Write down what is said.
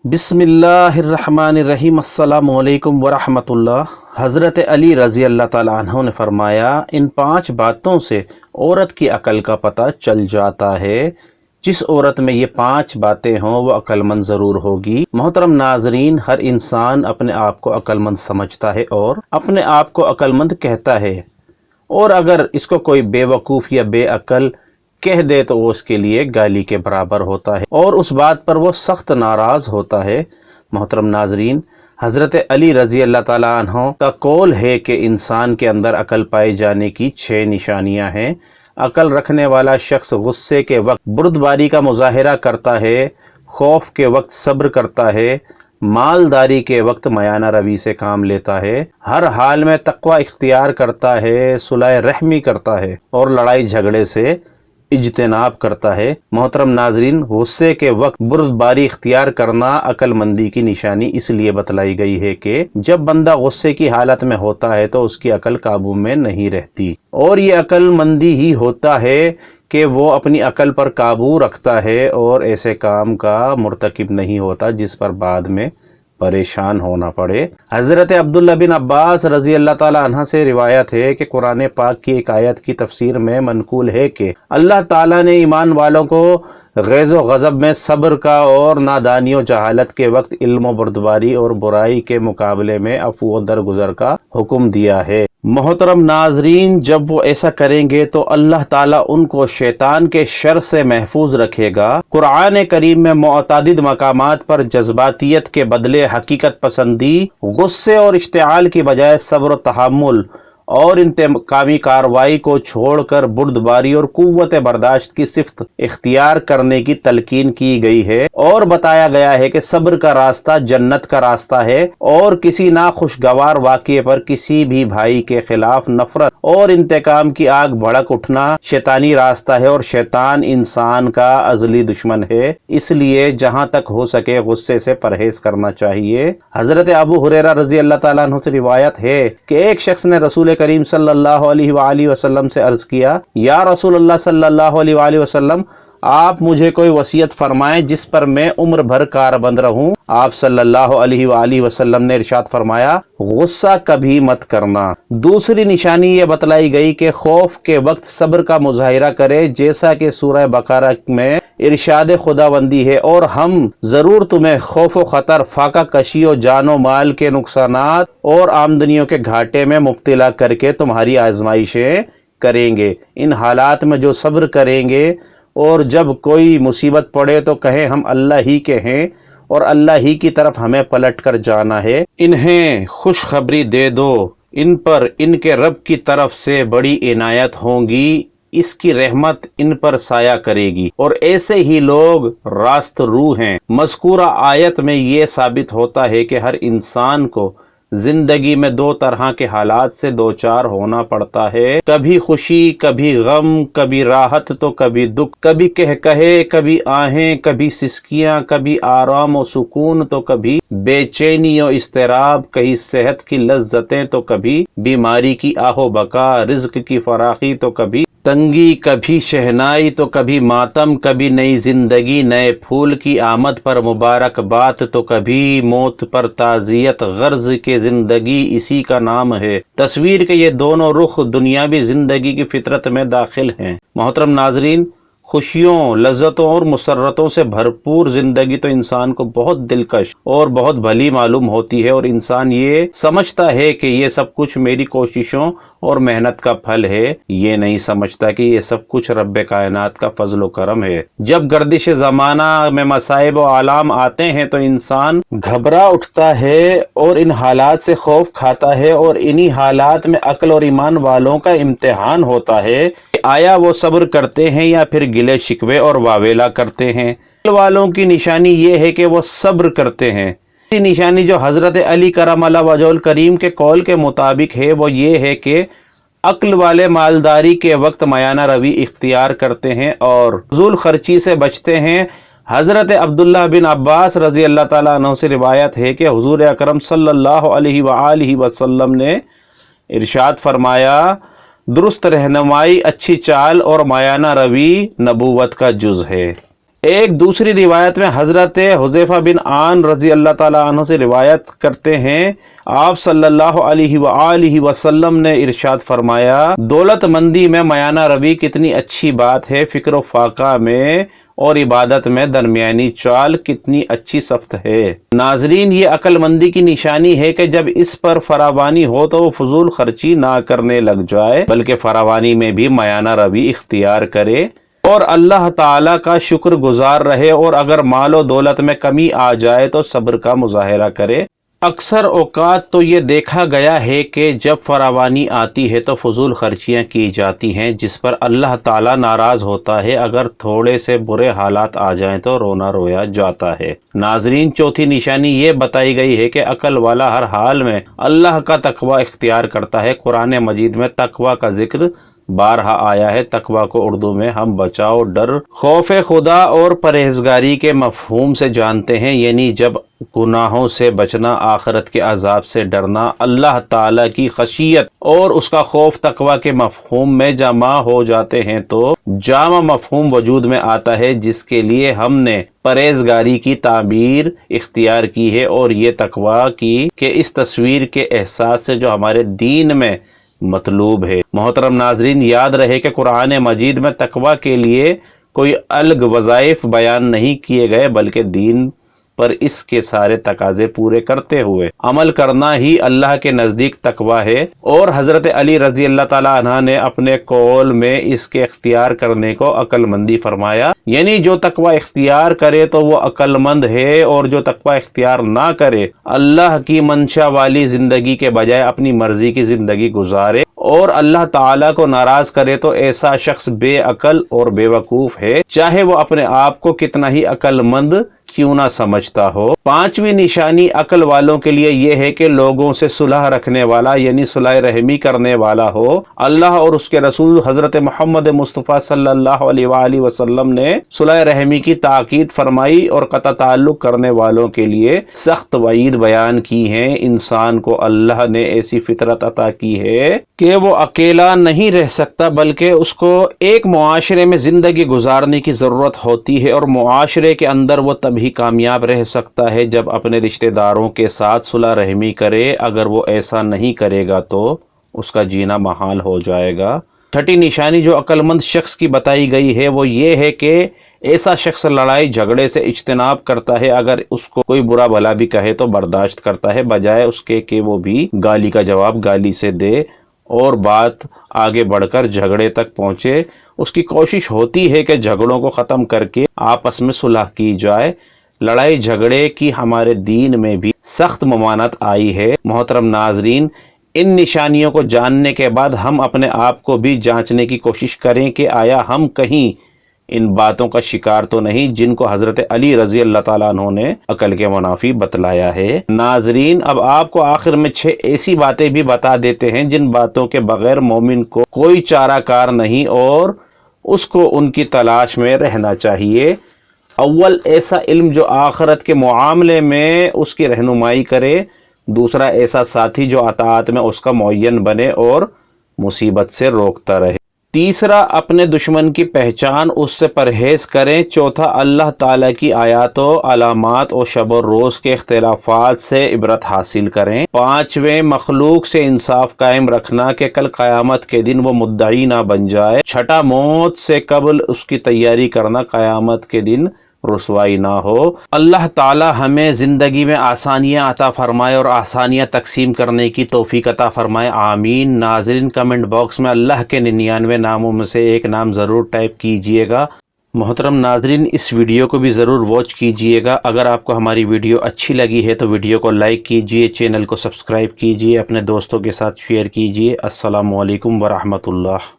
बिस्मिल्लाहिर्रहमानिर्रहीम। अस्सलामु अलैकुम वरहमतुल्लाह। हज़रत अली रज़ी अल्लाह ताला अन्हु ने फरमाया, इन 5 बातों से औरत की अकल का पता चल जाता है। जिस औरत में ये 5 बातें हों वो अक्लमंद ज़रूर होगी। मोहतरम नाजरीन, हर इंसान अपने आप को अक्लमंद समझता है और अपने आप को अक्लमंद कहता है, और अगर इसको कोई बेवकूफ़ या बेअक्ल कह दे तो वो उसके लिए गाली के बराबर होता है और उस बात पर वो सख्त नाराज़ होता है। मोहतरम नाजरीन, हज़रत अली रज़ी अल्लाह ताला अन्हो का कौल है कि इंसान के अंदर अकल पाए जाने की 6 निशानियां हैं। अकल रखने वाला शख्स गुस्से के वक्त बुर्दबारी का मुजाहिरा करता है, खौफ के वक्त सब्र करता है, मालदारी के वक्त मयाना रवी से काम लेता है, हर हाल में तक़वा इख्तियार करता है, सुलह रहमी करता है और लड़ाई झगड़े से इज्तिनाब करता है। मोहतरम नाजरीन, गुस्से के वक्त बुर्दबारी इख्तियार करना अक्लमंदी की निशानी इसलिए बतलाई गई है कि जब बंदा गुस्से की हालत में होता है तो उसकी अकल काबू में नहीं रहती, और ये अक्लमंदी ही होता है कि वो अपनी अकल पर काबू रखता है और ऐसे काम का मुर्तकिब नहीं होता जिस पर बाद में परेशान होना पड़े। हज़रत अब्दुल्ला बिन अब्बास रज़ी अल्लाह ताला अन्हा से रिवायत है कि कुरान पाक की एक आयत की तफसीर में मनकूल है कि अल्लाह ताला ने ईमान वालों को गैज़ व गज़ब में सब्र का और नादानी व जहालत के वक्त इल्म व बुर्दबारी और बुराई के मुकाबले में अफ़ू व दरगुजर का हुक्म दिया है। मोहतरम नाजरीन, जब वो ऐसा करेंगे तो अल्लाह ताला उनको शैतान के शर से महफूज रखेगा। कुरान करीम में मुअत्तदिद मकामात पर जज्बातियत के बदले हकीकत पसंदी, गुस्से और इश्तिआल की बजाय सब्र व तहम्मुल और इंतकामी कार्रवाई को छोड़कर बुर्दबारी और कुव्वत बर्दाश्त की सिफ्त इख्तियार करने की तलकीन की गई है, और बताया गया है कि सब्र का रास्ता जन्नत का रास्ता है और किसी नाखुशगवार वाक़ये पर किसी भी भाई के खिलाफ नफरत और इंतकाम की आग भड़क उठना शैतानी रास्ता है और शैतान इंसान का अज़ली दुश्मन है। इसलिए जहाँ तक हो सके गुस्से से परहेज करना चाहिए। हज़रत अबू हुरैरा रज़ी अल्लाह ताला अन्हु से रिवायत है कि एक शख्स ने रसूल करीम सल्लल्लाहु अलैहि वसल्लम से अर्ज किया, या रसूल अल्लाह सल्लल्लाहु अलैहि वसल्लम, आप मुझे कोई वसीयत फरमाएं जिस पर मैं उम्र भर कारबंद रहूं। आप सल्लल्लाहु अलैहि वसल्लम ने इरशाद फरमाया, गुस्सा कभी मत करना। दूसरी निशानी ये बतलाई गई कि खौफ के वक्त सब्र का मुजाहिरा करे, जैसा कि सूरह बकरा में इरशाद खुदाबंदी है, और हम जरूर तुम्हें खौफ व खतर, फाका कशी और जानो माल के नुकसानात और आमदनियों के घाटे में मुब्तला करके तुम्हारी आजमाइशें करेंगे। इन हालात में जो सब्र करेंगे और जब कोई मुसीबत पड़े तो कहें हम अल्लाह ही के हैं और अल्लाह ही की तरफ हमें पलट कर जाना है। इन्हें खुशखबरी दे दो, इन पर इनके रब की तरफ से बड़ी इनायत होंगी, इसकी रहमत इन पर साया करेगी, और ऐसे ही लोग रास्त रूह हैं। मज़कूरा आयत में ये साबित होता है कि हर इंसान को जिंदगी में 2 तरह के हालात से दो चार होना पड़ता है, कभी खुशी कभी गम, कभी राहत तो कभी दुख, कभी कह कहे कभी आहें, कभी सिसकियां, कभी आराम और सुकून तो कभी बेचैनी और इस्तराब, कहीं सेहत की लज्जतें तो कभी बीमारी की आहो बका, रिज्क की फराखी तो कभी तंगी, कभी शहनाई तो कभी मातम, कभी नई जिंदगी नए फूल की आमद पर मुबारकबाद तो कभी मौत पर ताज़ियत। गर्ज के जिंदगी इसी का नाम है। तस्वीर के ये दोनों रुख दुनियावी जिंदगी की फितरत में दाखिल हैं। मोहतरम नाजरीन, खुशियों, लज्जतों और मुसर्रतों से भरपूर जिंदगी तो इंसान को बहुत दिलकश और बहुत भली मालूम होती है, और इंसान ये समझता है कि ये सब कुछ मेरी कोशिशों और मेहनत का फल है। ये नहीं समझता कि ये सब कुछ रब्बे कायनात का फजल करम है। जब गर्दिश ज़माना में मसाइब और आलाम आते हैं तो इंसान घबरा उठता है और इन हालात से खौफ खाता है, और इन्हीं हालात में अक्ल और ईमान वालों का इम्तिहान होता है। आया वो सब्र करते हैं या फिर गिले शिकवे और वावेला करते हैं। अक्ल वालों की निशानी ये है कि वो सब्र करते हैं। निशानी जो हज़रत अली करमल्लाह वजहुल करीम के कौल के मुताबिक है वो ये है कि अक्ल वाले मालदारी के वक्त मयाना रवी इख्तियार करते हैं और फजूल खर्ची से बचते हैं। हज़रत अब्दुल्ला बिन अब्बास रज़ी अल्लाह ताला अन्हु से रिवायत है कि हुज़ूर अकरम सल्लल्लाहु अलैहि वसल्लम ने इरशाद फरमाया, दुरुस्त रहनुमाई, अच्छी चाल और मयाना रवी नबूवत का जुज़ है। ایک دوسری روایت میں حضرت حذیفہ بن عان رضی اللہ تعالیٰ عنہ سے روایت کرتے ہیں، آپ صلی اللہ علیہ وآلہ وسلم نے ارشاد فرمایا، دولت مندی میں میانہ روی کتنی اچھی بات ہے، فکر و فاقہ میں اور عبادت میں درمیانی چال کتنی اچھی صفت ہے۔ ناظرین، یہ عقل مندی کی نشانی ہے کہ جب اس پر فراوانی ہو تو وہ فضول خرچی نہ کرنے لگ جائے، بلکہ فراوانی میں بھی میانہ روی اختیار کرے اور اللہ تعالیٰ کا شکر گزار رہے، اور اگر مال و دولت میں کمی آ جائے تو صبر کا مظاہرہ کرے۔ اکثر اوقات تو یہ دیکھا گیا ہے کہ جب فراوانی آتی ہے تو فضول خرچیاں کی جاتی ہیں، جس پر اللہ تعالیٰ ناراض ہوتا ہے۔ اگر تھوڑے سے برے حالات آ جائیں تو رونا رویا جاتا ہے۔ ناظرین، چوتھی نشانی یہ بتائی گئی ہے کہ عقل والا ہر حال میں اللہ کا تقوی اختیار کرتا ہے۔ قرآن مجید میں تقوی کا ذکر بارہا آیا ہے۔ تقوی کو اردو میں ہم بچاؤ، ڈر، خوف خدا اور پرہیزگاری کے مفہوم سے جانتے ہیں، یعنی جب گناہوں سے بچنا، آخرت کے عذاب سے ڈرنا، اللہ تعالیٰ کی خشیت اور اس کا خوف تقوی کے مفہوم میں جمع ہو جاتے ہیں تو جامع مفہوم وجود میں آتا ہے، جس کے لیے ہم نے پرہیزگاری کی تعبیر اختیار کی ہے، اور یہ تقوی کی کہ اس تصویر کے احساس سے جو ہمارے دین میں مطلوب ہے۔ محترم ناظرین، یاد رہے کہ قرآن مجید میں تقوی کے لیے کوئی الگ وظائف بیان نہیں کیے گئے، بلکہ دین پر اس کے سارے تقاضے پورے کرتے ہوئے عمل کرنا ہی اللہ کے نزدیک تقوی ہے۔ اور حضرت علی رضی اللہ تعالیٰ عنہ نے اپنے قول میں اس کے اختیار کرنے کو عقل مندی فرمایا، یعنی جو تقوی اختیار کرے تو وہ عقل مند ہے، اور جو تقوی اختیار نہ کرے اللہ کی منشا والی زندگی کے بجائے اپنی مرضی کی زندگی گزارے اور اللہ تعالیٰ کو ناراض کرے تو ایسا شخص بے عقل اور بے وقوف ہے، چاہے وہ اپنے آپ کو کتنا ہی عقل مند کیوں نہ سمجھتا ہو۔ پانچویں نشانی عقل والوں کے لیے یہ ہے کہ لوگوں سے صلح رکھنے والا، یعنی صلح رحمی کرنے والا ہو۔ اللہ اور اس کے رسول حضرت محمد مصطفیٰ صلی اللہ علیہ وآلہ وسلم نے صلح رحمی کی تاکید فرمائی اور قطع تعلق کرنے والوں کے لیے سخت وعید بیان کی ہیں۔ انسان کو اللہ نے ایسی فطرت عطا کی ہے کہ وہ اکیلا نہیں رہ سکتا، بلکہ اس کو ایک معاشرے میں زندگی گزارنے کی ضرورت ہوتی ہے، اور معاشرے کے اندر وہ تبھی کامیاب رہ سکتا ہے جب اپنے رشتہ داروں کے ساتھ صلح رحمی کرے۔ اگر وہ ایسا نہیں کرے گا تو اس کا جینا محال ہو جائے گا۔ چھٹی نشانی جو عقل مند شخص کی بتائی گئی ہے وہ یہ ہے کہ ایسا شخص لڑائی جھگڑے سے اجتناب کرتا ہے۔ اگر اس کو کوئی برا بھلا بھی کہے تو برداشت کرتا ہے، بجائے اس کے کہ وہ بھی گالی کا جواب گالی سے دے اور بات آگے بڑھ کر جھگڑے تک پہنچے۔ اس کی کوشش ہوتی ہے کہ جھگڑوں کو ختم کر کے آپس میں صلح کی جائے۔ لڑائی جھگڑے کی ہمارے دین میں بھی سخت ممانعت آئی ہے۔ محترم ناظرین، ان نشانیوں کو جاننے کے بعد ہم اپنے آپ کو بھی جانچنے کی کوشش کریں کہ آیا ہم کہیں ان باتوں کا شکار تو نہیں جن کو حضرت علی رضی اللہ تعالیٰ عنہ نے عقل کے منافی بتلایا ہے۔ ناظرین، اب آپ کو آخر میں 6 ایسی باتیں بھی بتا دیتے ہیں جن باتوں کے بغیر مومن کو کوئی چارہ کار نہیں اور اس کو ان کی تلاش میں رہنا چاہیے۔ اول، ایسا علم جو آخرت کے معاملے میں اس کی رہنمائی کرے۔ دوسرا، ایسا ساتھی جو اطاعت میں اس کا معین بنے اور مصیبت سے روکتا رہے۔ تیسرا، اپنے دشمن کی پہچان، اس سے پرہیز کریں۔ چوتھا، اللہ تعالیٰ کی آیات و علامات اور شب و روز کے اختلافات سے عبرت حاصل کریں۔ پانچویں، مخلوق سے انصاف قائم رکھنا کہ کل قیامت کے دن وہ مدعی نہ بن جائے۔ چھٹا، موت سے قبل اس کی تیاری کرنا، قیامت کے دن رسوائی نہ ہو۔ اللہ تعالی ہمیں زندگی میں آسانیاں عطا فرمائے اور آسانیاں تقسیم کرنے کی توفیق عطا فرمائے، آمین۔ ناظرین، کمنٹ باکس میں اللہ کے 99 ناموں میں سے ایک نام ضرور ٹائپ کیجئے گا۔ محترم ناظرین، اس ویڈیو کو بھی ضرور واچ کیجئے گا۔ اگر آپ کو ہماری ویڈیو اچھی لگی ہے تو ویڈیو کو لائک کیجئے، چینل کو سبسکرائب کیجئے، اپنے دوستوں کے ساتھ شیئر کیجئے۔ السلام علیکم ورحمۃ اللہ۔